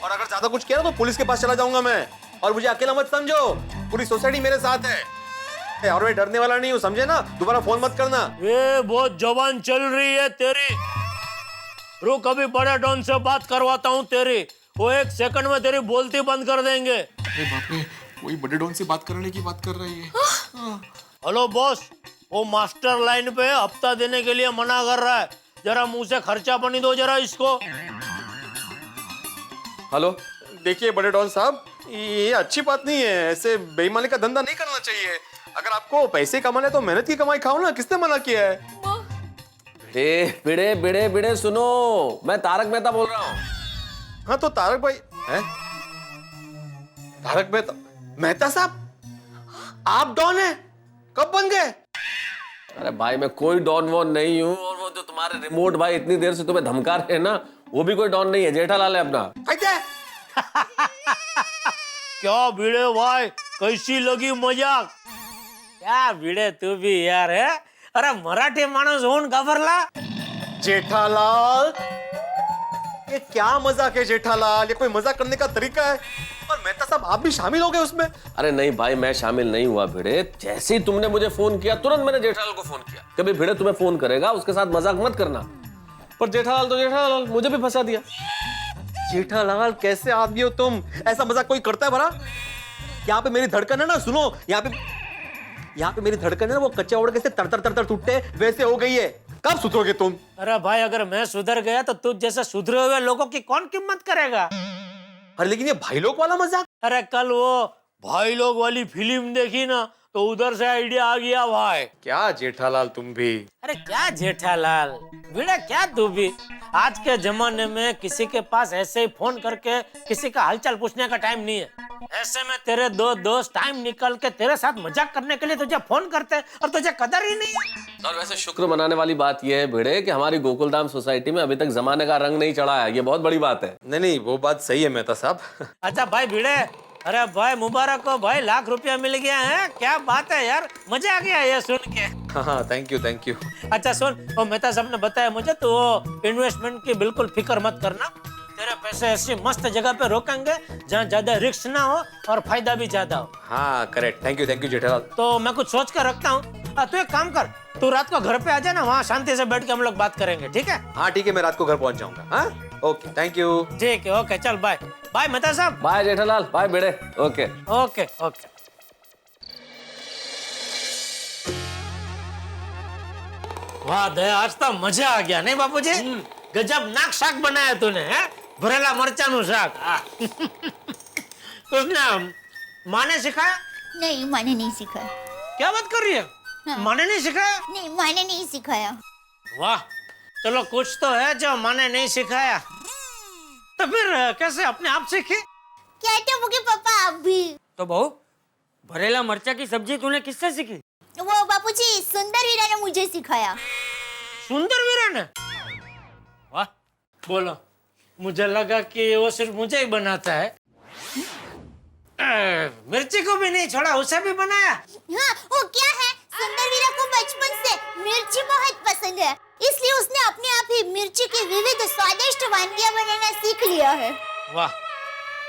और अगर ज्यादा कुछ किया ना तो पुलिस के पास चला जाऊंगा मैं, और मुझे अकेला मत समझो, पूरी सोसाइटी मेरे साथ है और मैं डरने वाला नहीं हूँ, समझे ना? दोबारा फोन मत करना। ये बहुत जबान चल रही है तेरी, रुक अभी बड़े डॉन से बात करवाता हूँ तेरी, वो 1 सेकंड में तेरी बोलती बंद कर देंगे। अरे बाप रे, वही बड़े डॉन से बात करने की बात कर रही है। हेलो बॉस, वो मास्टर लाइन पे हफ्ता देने के लिए मना कर रहा है, जरा मुंह से खर्चा पानी दो जरा इसको। हेलो, देखिए बड़े डॉन साहब, ये अच्छी बात नहीं है, ऐसे बेईमानी का धंधा नहीं करना चाहिए। अगर आपको पैसे कमाने तो मेहनत की कमाई खाओ ना, किसने मना किया है? बिड़े बिड़े बिड़े बिड़े सुनो, मैं तारक मेहता बोल रहा हूँ। हाँ तो तारक भाई हैं? तारक मेहता साहब, आप डॉन हैं? कब बन गए? अरे भाई मैं कोई डॉन वॉन नहीं हूँ, और वो जो तुम्हारे रिमोट भाई इतनी देर से तुम्हें धमका रहे हैं ना, वो भी कोई डॉन नहीं है, जेठालाल है अपना। क्या भिड़े भाई, कैसी लगी मजाक? क्या भिड़े तू भी यार है? अरे मराठी माणूस होऊन घाबरला? जेठालाल, ये क्या मजाक है जेठालाल? ये कोई मजाक करने का तरीका है? और मेहता साहब आप भी शामिल हो गए उसमें? अरे नहीं भाई, मैं शामिल नहीं हुआ भिड़े, जैसे ही तुमने मुझे फोन किया तुरंत मैंने जेठालाल को फोन किया। कभी भिड़े तुम्हें फोन करेगा उसके साथ मजाक मत करना, पर जेठालाल तो जेठालाल, मुझे भी फंसा दिया। जेठालाल कैसे आदमी हो तुम? ऐसा मजाक कोई करता है भला? यहाँ पे मेरी धड़कन है ना, सुनो, यहाँ पे मेरी धड़कन है ना, वो कच्चे ओड़ के से तर तर तर तर टूटते वैसे हो गई है। कब सुधरोगे तुम? अरे भाई अगर मैं सुधर गया तो तुझ जैसे सुधरे हुए लोगों की कौन कीमत करेगा? अरे लेकिन ये भाई लोग वाला मजाक? अरे कल वो भाई लोग वाली फिल्म देखी ना, तो उधर से आइडिया आ गया भाई। क्या जेठालाल तुम भी? अरे क्या जेठालाल, भिड़ा क्या तू भी? आज के जमाने में किसी के पास ऐसे ही फोन करके किसी का हालचाल पूछने का टाइम नहीं है। ऐसे में तेरे 2 दोस्त टाइम निकल के तेरे साथ मजाक करने के लिए तुझे फोन करते और तुझे कदर ही नहीं है। और वैसे शुक्र मनाने वाली बात यह है भिड़े कि हमारी गोकुलधाम सोसाइटी में अभी तक जमाने का रंग नहीं चढ़ा है, ये बहुत बड़ी बात है। नहीं, वो बात सही है मेहता साहब। अच्छा भाई भिड़े, अरे भाई मुबारक हो भाई, लाख रुपया मिल गया है, क्या बात है यार, मजा आ गया ये सुन के। हाँ थैंक यू थैंक यू। अच्छा सुन, वो मेहता साहब ने बताया मुझे, तो वो इन्वेस्टमेंट की बिल्कुल फिक्र मत करना, मेरे पैसे ऐसी मस्त जगह पे रोकेंगे जहाँ ज्यादा रिस्क ना हो और फायदा भी ज्यादा हो। हाँ करेक्ट, थैंक यू जेठालाल। तो मैं कुछ सोच कर रखता हूँ। तू एक काम कर, तू रात को घर पे आ जाना, वहाँ शांति से बैठ के हम लोग बात करेंगे, ठीक है? हाँ ठीक है, मैं रात को घर पहुंच जाऊंगा। हाँ ओके, थैंक यू। ठीक है, ओके, चल बाय बाय मेहता साहब। बाय जेठालाल, बाय बेड़े। Okay okay okay. वाह दया, आज तो मजा आ गया नहीं बापूजी? गजब नाक शाक बनाया तूने, हैं? भरेला मरचा नु शाक। उसने माँ ने सिखाया? नहीं, मैंने नहीं सिखाया। क्या बात कर रही है? हाँ। माँ ने नहीं सिखाया? नहीं, मैंने नहीं सिखाया। वाह, चलो कुछ तो है जो माँ ने नहीं सिखाया। तो फिर कैसे अपने आप सीखी? कहते मुझे पापा आप भी। तो बहू, भरेला मरचा की सब्जी तूने किससे सीखी? वो बापूजी सुंदर वीरा ने मुझे सिखाया। सुंदर वीरा ने? वाह, बोलो, मुझे लगा कि वो सिर्फ मुझे ही बनाता है। मिर्ची को भी नहीं छोड़ा, उसे भी बनाया। हाँ, वो क्या है, सुंदर वीरा को बचपन से मिर्ची बहुत पसंद है, इसलिए उसने अपने आप ही मिर्ची की विविध स्वादिष्ट वानगियां बनाना सीख लिया है। वाह,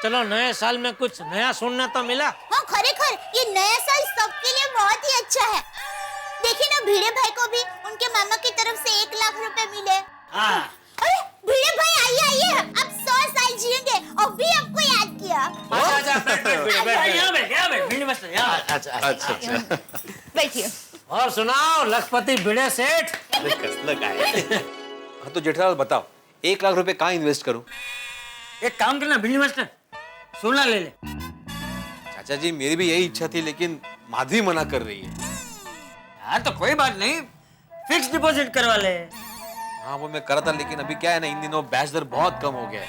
चलो नए साल में कुछ नया सुनने तो मिला। हाँ खरेखर, ये नया साल सबके लिए बहुत ही अच्छा है। देखिए ना, भिड़े भाई को भी उनके मामा की तरफ से 1 लाख रुपए मिले। अरे भिड़े भाई आइए आइए, आप 100 साल जिएंगे और भी आपको याद किया। अच्छा। बैठिए। और सुनाओ लखपति भिड़े सेठ। हाँ तो जेठालाल बताओ, 1 लाख रुपए कहाँ इन्वेस्ट करूं? एक काम करना भिंडी मास्टर, सोना ले ले। चाचा जी मेरी भी यही इच्छा थी, लेकिन माधवी मना कर रही है। हाँ तो कोई बात नहीं, फिक्स डिपॉजिट करवा ले। हाँ वो मैं करा था, लेकिन अभी क्या है ना, इन दिनों ब्याज दर बहुत कम हो गया है,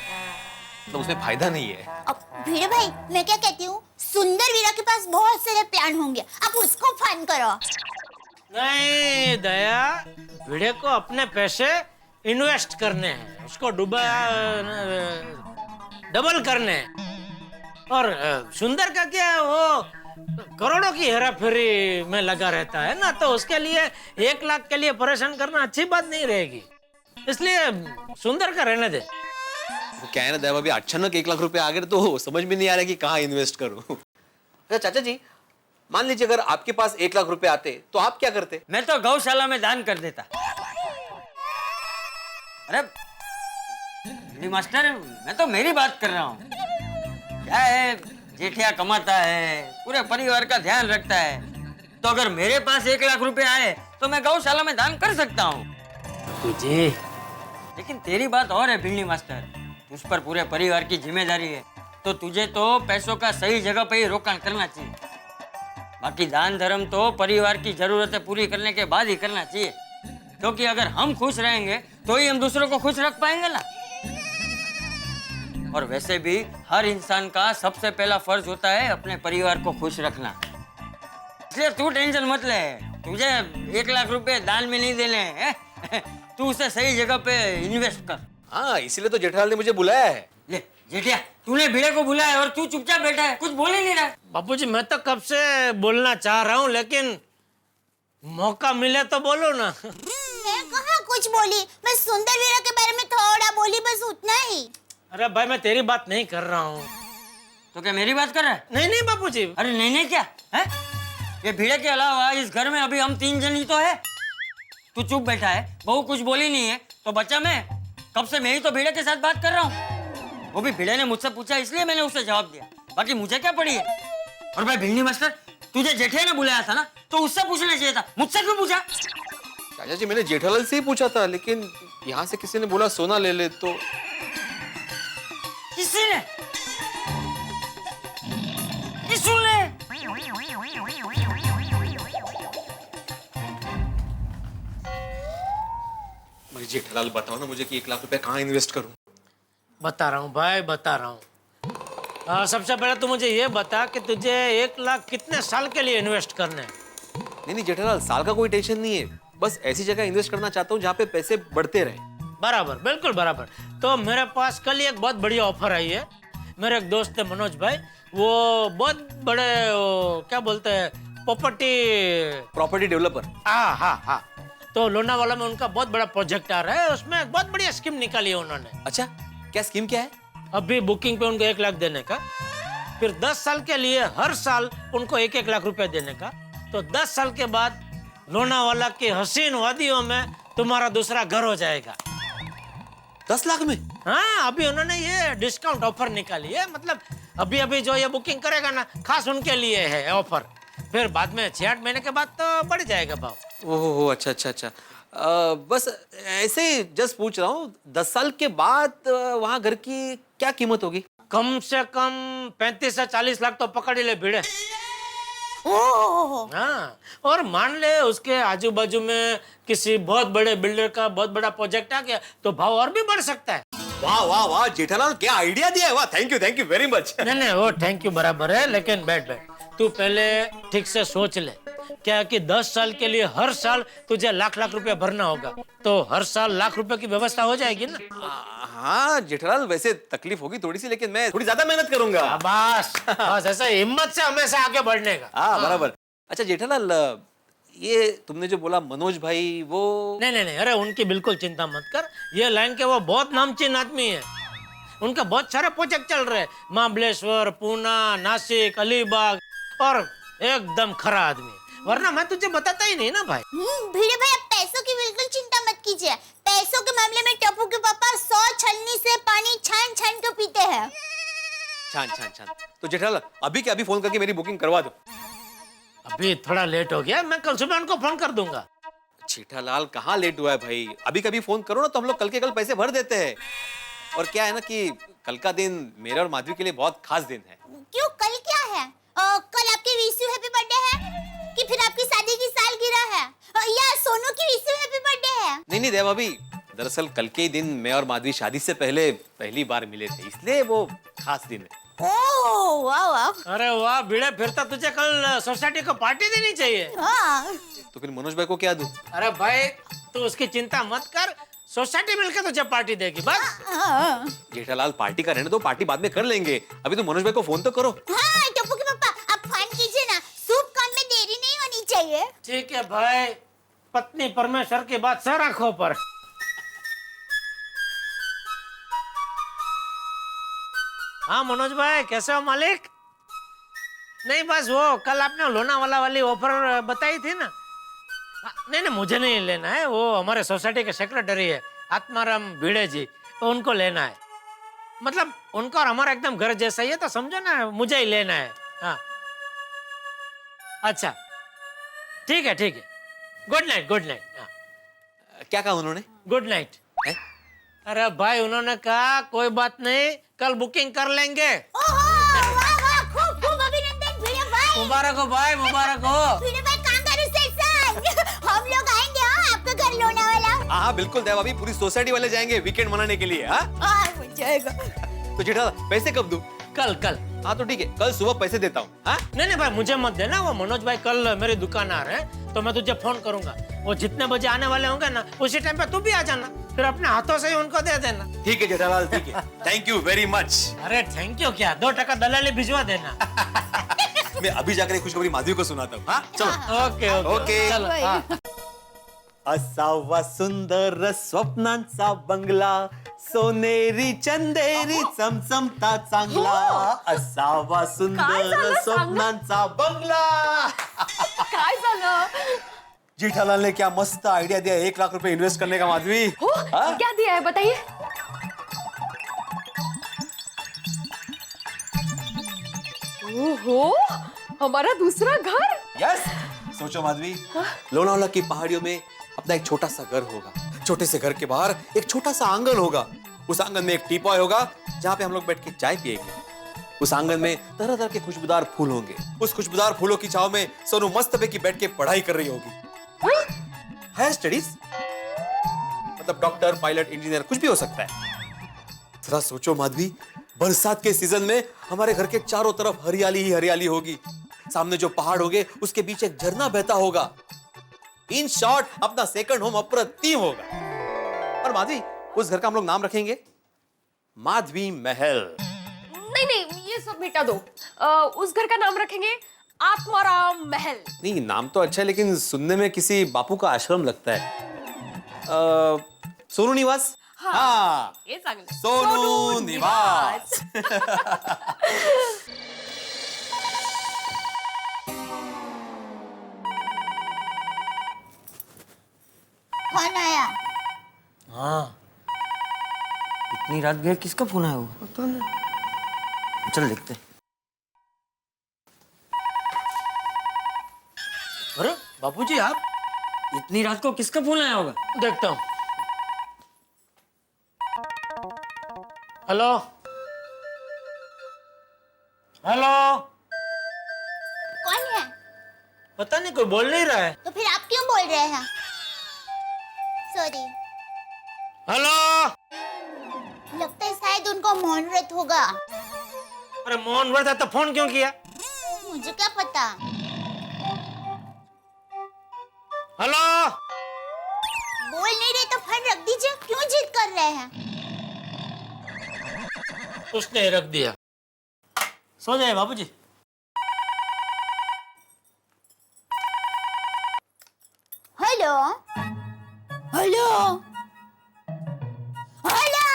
तो उसमें फायदा नहीं है। अब भिड़े भाई, मैं क्या कहती हूँ, सुंदर वीरा के पास बहुत सारे प्लान होंगे, आप उसको फंड करो। नहीं दया, भिड़े को अपने पैसे इन्वेस्ट करने हैं, उसको डबल करने हैं। और सुंदर का क्या है, वो करोड़ों की हेराफेरी में लगा रहता है ना, तो उसके लिए 1 लाख के लिए परेशान करना अच्छी बात नहीं रहेगी, इसलिए सुंदर का रहने दे। वो क्या है ना दया भाभी, अचानक 1 लाख रुपए आ गए तो समझ में नहीं आ रहा कि कहाँ इन्वेस्ट करूं। अच्छा चाचा जी, मान लीजिए अगर आपके पास 1 लाख रुपए आते तो आप क्या करते? मैं तो गौशाला में दान कर देता। अरे भिंडी मास्टर, मैं तो मेरी बात कर रहा हूँ। क्या है, जेठिया कमाता है, पूरे परिवार का ध्यान रखता है, तो अगर मेरे पास 1 लाख रुपए आए तो मैं गौशाला में दान कर सकता हूँ। तुझे लेकिन तेरी बात और है भिंडी मास्टर, उस पर पूरे परिवार की जिम्मेदारी है, तो तुझे तो पैसों का सही जगह पे ही रोकाण करना चाहिए। बाकी दान धर्म तो परिवार की जरूरतें पूरी करने के बाद ही करना चाहिए, क्योंकि अगर हम खुश रहेंगे तो ही हम दूसरों को खुश रख पाएंगे ना। और वैसे भी हर इंसान का सबसे पहला फर्ज होता है अपने परिवार को खुश रखना, इसलिए तू टेंशन मत ले। तुझे 1 लाख रुपए दान में नहीं देने हैं, तू उसे सही जगह पे इन्वेस्ट कर। हाँ इसीलिए तो जेठालाल ने मुझे बुलाया है। ले जेठिया, तूने भिड़े को बुलाया और तू चुपचाप बैठा है, कुछ बोल ही नहीं रहा। बापूजी मैं तो कब से बोलना चाह रहा हूँ, लेकिन मौका मिले तो बोलो ना। मैं कहाँ कुछ बोली, मैं सुंदर वीरा के बारे में थोड़ा बोली, बस उतना ही। अरे भाई मैं तेरी बात नहीं कर रहा हूँ। तो क्या मेरी बात कर रहा है? नहीं नहीं बापूजी। अरे नहीं नहीं क्या है, ये भिड़े के अलावा इस घर में अभी हम 3 जन ही तो है। तू चुप बैठा है, बहू कुछ बोली नहीं है, तो बच्चा मैं कब से मैं ही तो भिड़े के साथ बात कर रहा हूँ। वो भी भिड़े ने मुझसे पूछा इसलिए मैंने उसे जवाब दिया, बाकी मुझे क्या पड़ी है। और भाई भिंडी मास्टर, तुझे जेठिया ने बुलाया था ना, तो उससे पूछना चाहिए था, मुझसे क्यों पूछा? चाचा जी मैंने जेठालाल से ही पूछा था, लेकिन यहाँ से किसी ने बोला सोना ले ले, तो किसी ने? किसने? भाई जेठालाल बताओ ना मुझे कि 1 लाख रुपए कहाँ इन्वेस्ट करूं? बता रहा हूँ भाई, बता रहा हूँ। सबसे पहले तो मुझे ये बता कि तुझे 1 लाख कितने साल के लिए इन्वेस्ट करने हैं? नहीं जेठालाल, साल का कोई टेंशन नहीं है, बस ऐसी जगह इन्वेस्ट करना चाहता हूँ जहाँ पे पैसे बढ़ते रहे। बराबर, बिल्कुल बराबर। तो मेरे पास कल एक बहुत बढ़िया ऑफर आई है। मेरे एक दोस्त है मनोज भाई, वो बहुत बड़े क्या बोलते हैं, प्रॉपर्टी डेवलपर। हाँ हाँ हाँ। तो लोनावाला में उनका बहुत बड़ा प्रोजेक्ट आ रहा है, उसमें एक बहुत बढ़िया स्कीम निकाली है उन्होंने। अच्छा क्या स्कीम क्या है? अभी बुकिंग पे उनको 1 लाख देने का, फिर 10 साल के लिए हर साल उनको 1-1 लाख रुपए देने का। तो 10 साल के बाद लोनावाला की हसीन वादियों में तुम्हारा दूसरा घर हो जाएगा। 10 लाख में? हाँ, अभी उन्होंने ये डिस्काउंट ऑफर निकाली है। मतलब अभी अभी जो ये बुकिंग करेगा ना, खास उनके लिए है ऑफर। फिर बाद में 6-8 महीने के बाद तो बढ़ जाएगा भाव। ओहो, अच्छा अच्छा अच्छा। बस ऐसे ही जस्ट पूछ रहा हूँ, 10 साल के बाद वहाँ घर की क्या कीमत होगी? कम से कम 35 से 40 लाख तो पकड़ ही ले भिड़े। हाँ, और मान ले उसके आजू बाजू में किसी बहुत बड़े बिल्डर का बहुत बड़ा प्रोजेक्ट आ गया तो भाव और भी बढ़ सकता है। वाह वाह वाह जेठालाल, क्या आइडिया दिया है। वाह, थैंक यू वेरी मच। नहीं, वो थैंक यू बराबर है, लेकिन बैठ तू पहले ठीक से सोच ले। क्या कि 10 साल के लिए हर साल तुझे लाख रुपए भरना होगा, तो हर साल लाख रुपए की व्यवस्था हो जाएगी ना। हाँ जेठालाल, वैसे तकलीफ होगी थोड़ी सी, लेकिन मैं थोड़ी ज्यादा मेहनत करूंगा। बस ऐसा हिम्मत से हमेशा आगे बढ़ने का। हाँ बराबर। अच्छा जेठालाल, ये तुमने जो बोला मनोज भाई, वो नहीं, अरे उनकी बिल्कुल चिंता मत कर। ये लाइन के वो बहुत नामचीन आदमी है। उनके बहुत सारे प्रोजेक्ट चल रहे हैं, महाबलेश्वर, पूना, नासिक, अलीबाग, और एकदम खरा आदमी। वरना मैं तुझे बताता ही नहीं ना भाई। भिड़े भाई, आप पैसों की बिल्कुल चिंता मत कीजिए। पैसों के मामले में टप्पू के पापा 100 छलनी से पानी छान छान के पीते हैं। छान। तो जेठालाल, अभी के अभी फोन करके मेरी बुकिंग करवा दो। अभी थोड़ा लेट हो गया, मैं कल सुबह उनको फोन कर दूंगा। जेठालाल, कहाँ लेट हुआ है भाई? अभी कभी फोन करो ना, तो हम लोग कल के कल पैसे भर देते हैं। और क्या है ना कि कल का दिन मेरे और माधवी के लिए बहुत खास दिन है। क्यों, कल क्या है? कल आपकी विशु हैप्पी बर्थडे है कि फिर आपकी शादी की सालगिरह है, या सोनू की विशु हैप्पी बर्थडे है? नहीं देवा भाभी, दरअसल कल के ही दिन मैं और माधवी शादी से पहले पहली बार मिले थे, इसलिए वो खास दिन है। ओह वाह। अरे वाह भिड़े, फिर तो तुझे कल सोसाइटी को पार्टी देनी चाहिए। हाँ। तो फिर मनोज भाई को क्या दूं? अरे भाई तू उसकी चिंता मत कर, सोसाइटी मिलकर तुझे पार्टी देगी बस। जेठालाल, पार्टी का रहने दो, पार्टी बाद में कर लेंगे। अभी तो मनोज भाई को फोन तो करो। हाँ, टप्पू के पापा, आप फोन कीजिए ना, शुभ काम में देरी नहीं होनी चाहिए। ठीक है भाई, पत्नी परमेश्वर की बात सर आंखों पर। हाँ मनोज भाई, कैसे हो मालिक? नहीं बस वो कल आपने लोनावाला वाली ऑफर बताई थी ना। नहीं, मुझे नहीं लेना है, वो हमारे सोसाइटी के सेक्रेटरी है आत्माराम भिड़े जी, तो उनको लेना है। मतलब उनका और हमारा एकदम घर जैसा ही है, तो समझो ना, मुझे ही लेना है। हाँ अच्छा, ठीक है। Good night. क्या कहा उन्होंने? Good night. अरे भाई उन्होंने कहा कोई बात नहीं, कल बुकिंग कर लेंगे। वाह, खूब अभिनंदन भिड़े भाई। मुबारक हो भाई, मुबारक हो। भिड़े भाई, कांगारू हम लोग आएंगे आपके घर लोनावाला। हाँ बिल्कुल देवा भाभी, पूरी सोसाइटी वाले जाएंगे वीकेंड मनाने के लिए। हो जाएगा। तो जेठालाल, पैसे कब दूं? कल। हाँ तो ठीक है, कल सुबह पैसे देता हूँ। हाँ नहीं भाई, मुझे मत देना, वो मनोज भाई कल मेरी दुकान आ रहे हैं, तो मैं तुझे फोन करूंगा। वो जितने बजे आने वाले होंगे ना, उसी टाइम पे तू भी आ जाना, फिर अपने हाथों से ही उनको दे देना। ठीक है जेठालाल, ठीक है। Thank you very much. अरे थैंक यू क्या, 2 टका दलाली भिजवा देना। मैं अभी जाकर एक खुशखबरी माधवी को सुनाता हूँ। हाँ चलो। ओके। चलो, हाँ। असावा सुंदर स्वप्नांचा बंगला, सोनेरी चंदेरी चमचमता चांगला, असावा सुंदर स्वप्नांचा बंगला। काय झालं? जेठालाल ने क्या मस्त आइडिया दिया, 1 लाख रुपए इन्वेस्ट करने का माधवी। हो, क्या दिया है बताइए? ओहो, हमारा दूसरा घर। यस, सोचो माधवी, लोनावाला की पहाड़ियों में अपना एक छोटा सा घर होगा। छोटे से घर के बाहर एक छोटा सा आंगन होगा। उस आंगन में एक टीपॉय होगा जहाँ पे हम लोग बैठ के चाय पिएंगे। उस आंगन में तरह तरह के खुशबूदार फूल होंगे। उस खुशबूदार फूलों की छाव में सोनू मस्त पैकी बैठ के पढ़ाई कर रही होगी। हायर स्टडीज, मतलब डॉक्टर, पायलट, इंजीनियर, कुछ भी हो सकता है। जरा सोचो माधवी, बरसात के सीजन में हमारे घर के चारों तरफ हरियाली ही हरियाली होगी। सामने जो पहाड़ होंगे उसके बीच एक झरना बहता होगा। इन शॉर्ट अपना सेकंड होम अप्रतिम होगा। और माधवी, उस घर का हम लोग नाम रखेंगे माधवी महल। नहीं, ये सब मिटा दो। उस घर का नाम रखेंगे आत्माराम महल। नहीं, नाम तो अच्छा है, लेकिन सुनने में किसी बापू का आश्रम लगता है। सोनू निवास। हाँ हे चांगलं. सोनू निवास. कौन आया? हाँ, इतनी रात गए किसका फोन आया वो? पता नहीं. चल देखते. अरे बापूजी आप? इतनी रात को किसका फोन आया होगा? देखता हूँ. Hello hello. कौन है? पता नहीं, कोई बोल नहीं रहा है. तो फिर आप क्यों बोल रहे हैं? सॉरी. हेलो. लगता है शायद उनको मौन व्रत होगा. अरे मौन व्रत है तो फोन क्यों किया? मुझे क्या पता. हेलो. बोल नहीं रहे तो फोन रख दीजिए. क्यों जिद कर रहे हैं? उसने रख दिया. सो जाए बाबूजी. Hello hello hello.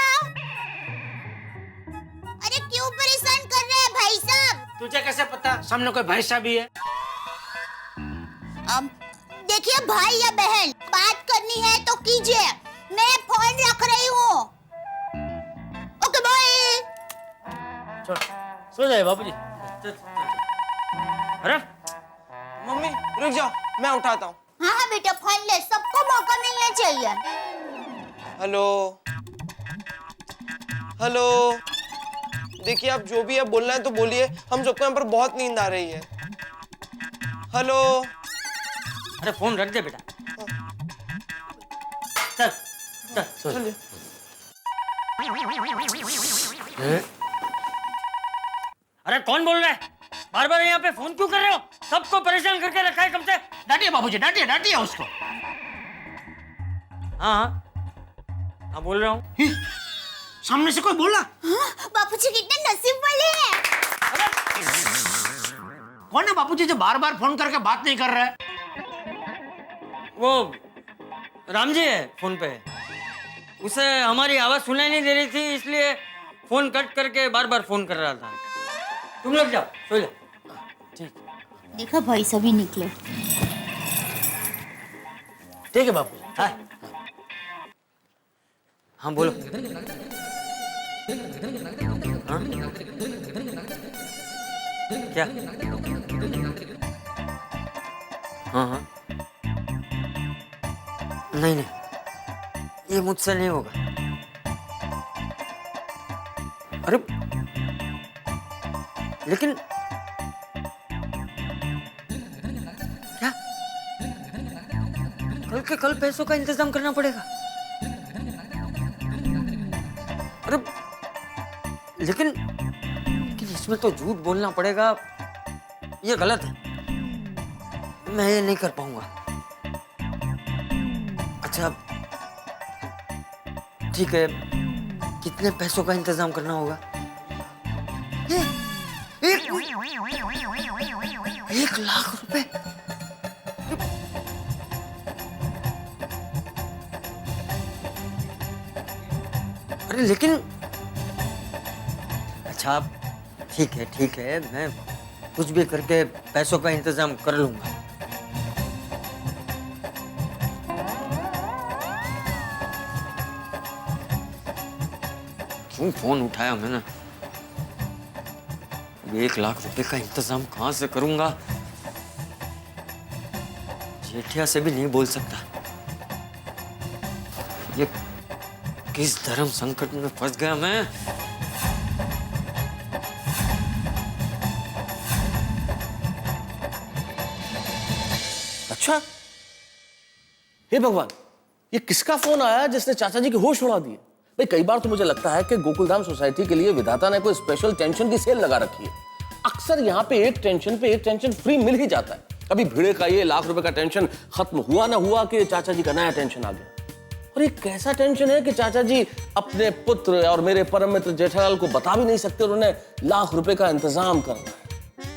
अरे क्यों परेशान कर रहे हैं भाई साहब? तुझे कैसे पता सामने कोई भाई साहब भी है? देखिए भाई या बहन, बात करनी है तो कीजिए. मैं फोन रख रही हूँ. Okay bye. चल सो जाए बाबूजी. अरे मम्मी रुक जाओ, मैं उठाता हूँ. हाँ हाँ बेटा, फोन ले. सबको मौका मिलना चाहिए. Hello hello. देखिए आप जो भी है बोलना है तो बोलिए. हम सबको यहाँ पर बहुत नींद आ रही है. हेलो. अरे फोन रख दे बेटा. चल चल सो जा. अरे कौन बोल रहा है? बार बार यहाँ पे फोन क्यों कर रहे हो? सबको परेशान करके रखा है कब से. डांटिए बाबूजी, डांटिए डांटिए उसको. हाँ हाँ हाँ बोल रहा हूँ. सामने से कोई बोला? हाँ, बापूजी कितने नसीब वाले हैं. कौन है बापूजी जो बार बार फोन करके बात नहीं कर रहा है? वो राम जी है फोन पे. उसे हमारी आवाज सुनाई नहीं दे रही थी, इसलिए फोन कट करके बार बार फोन कर रहा था. तुम लोग जाओ, सो जाओ. ठीक. देखा भाई सभी निकले. ठीक है बापू. हाँ हाँ बोलो. हाँ? क्या? हाँ हाँ. नहीं नहीं, ये मुझसे नहीं होगा. अरे लेकिन क्या? कल के कल पैसों का इंतजाम करना पड़ेगा. अरे लेकिन इसमें तो झूठ बोलना पड़ेगा. ये गलत है. मैं ये नहीं कर पाऊंगा. अच्छा ठीक है, कितने पैसों का इंतजाम करना होगा? 1 लाख रुपए. अरे लेकिन अच्छा ठीक है, मैं कुछ भी करके पैसों का इंतजाम कर लूंगा. क्यों फोन उठाया मैंने? 1 लाख रुपए का इंतजाम कहां से करूंगा? जेठिया से भी नहीं बोल सकता. ये किस धर्म संकट में फंस गया मैं. अच्छा, हे भगवान, ये किसका फोन आया जिसने चाचा जी के होश उड़ा दिए? भाई कई बार तो मुझे लगता है कि गोकुलधाम सोसाइटी के लिए विधाता ने कोई स्पेशल टेंशन की सेल लगा रखी है. अक्सर यहाँ पे एक टेंशन फ्री मिल ही जाता है. अभी भिड़े का ये लाख रुपए का टेंशन खत्म हुआ ना हुआ कि चाचा जी का नया टेंशन आ गया. और ये कैसा टेंशन है कि चाचा जी अपने पुत्र और मेरे परम मित्र जेठालाल को बता भी नहीं सकते और उन्हें लाख रुपए का इंतजाम करना है.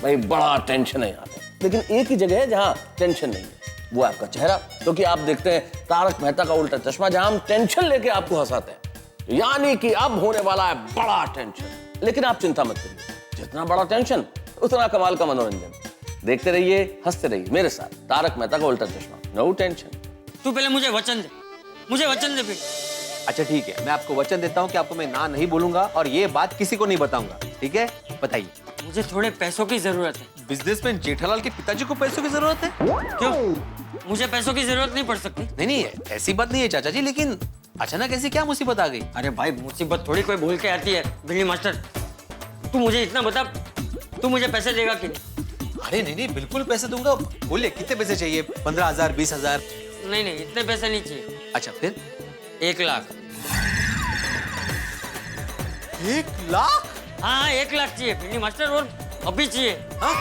भाई बड़ा टेंशन है यहाँ पे. लेकिन एक ही जगह है जहाँ टेंशन नहीं है, वो आपका चेहरा. क्योंकि आप देखते हैं तारक मेहता का उल्टा चश्मा, जहां हम टेंशन लेके आपको हंसाते हैं. यानी कि अब होने वाला है बड़ा टेंशन। लेकिन आप चिंता मत करिए, जितना बड़ा टेंशन उतना कमाल का मनोरंजन। देखते रहिए, हंसते रहिए मेरे साथ, तारक मेहता का उल्टा चश्मा। No tension. तू पहले मुझे वचन दे, मुझे वचन दे फिर। अच्छा ठीक है, मैं आपको वचन देता हूँ कि आपको मैं ना नहीं बोलूंगा और ये बात किसी को नहीं बताऊंगा, ठीक है? बताइए। मुझे थोड़े पैसों की जरूरत है। बिजनेसमैन जेठालाल के पिताजी को पैसों की जरूरत है? क्यों? मुझे पैसों की जरूरत नहीं पड़ सकती? नहीं नहीं, ऐसी बात नहीं है चाचा जी, लेकिन अचानक ऐसी क्या मुसीबत आ गई? अरे भाई, मुसीबत थोड़ी कोई भूल के आती है। बिल्ली मास्टर, तू मुझे इतना बता, तू मुझे पैसे देगा कि नहीं? अरे नहीं नहीं, बिल्कुल पैसे दूंगा। बोलिए कितने पैसे चाहिए? 15,000, 20,000? नहीं नहीं, इतने पैसे नहीं चाहिए। अच्छा फिर? 1 लाख। 1 लाख? हाँ 1 लाख चाहिए बिल्ली मास्टर, और अभी चाहिए। हाँ?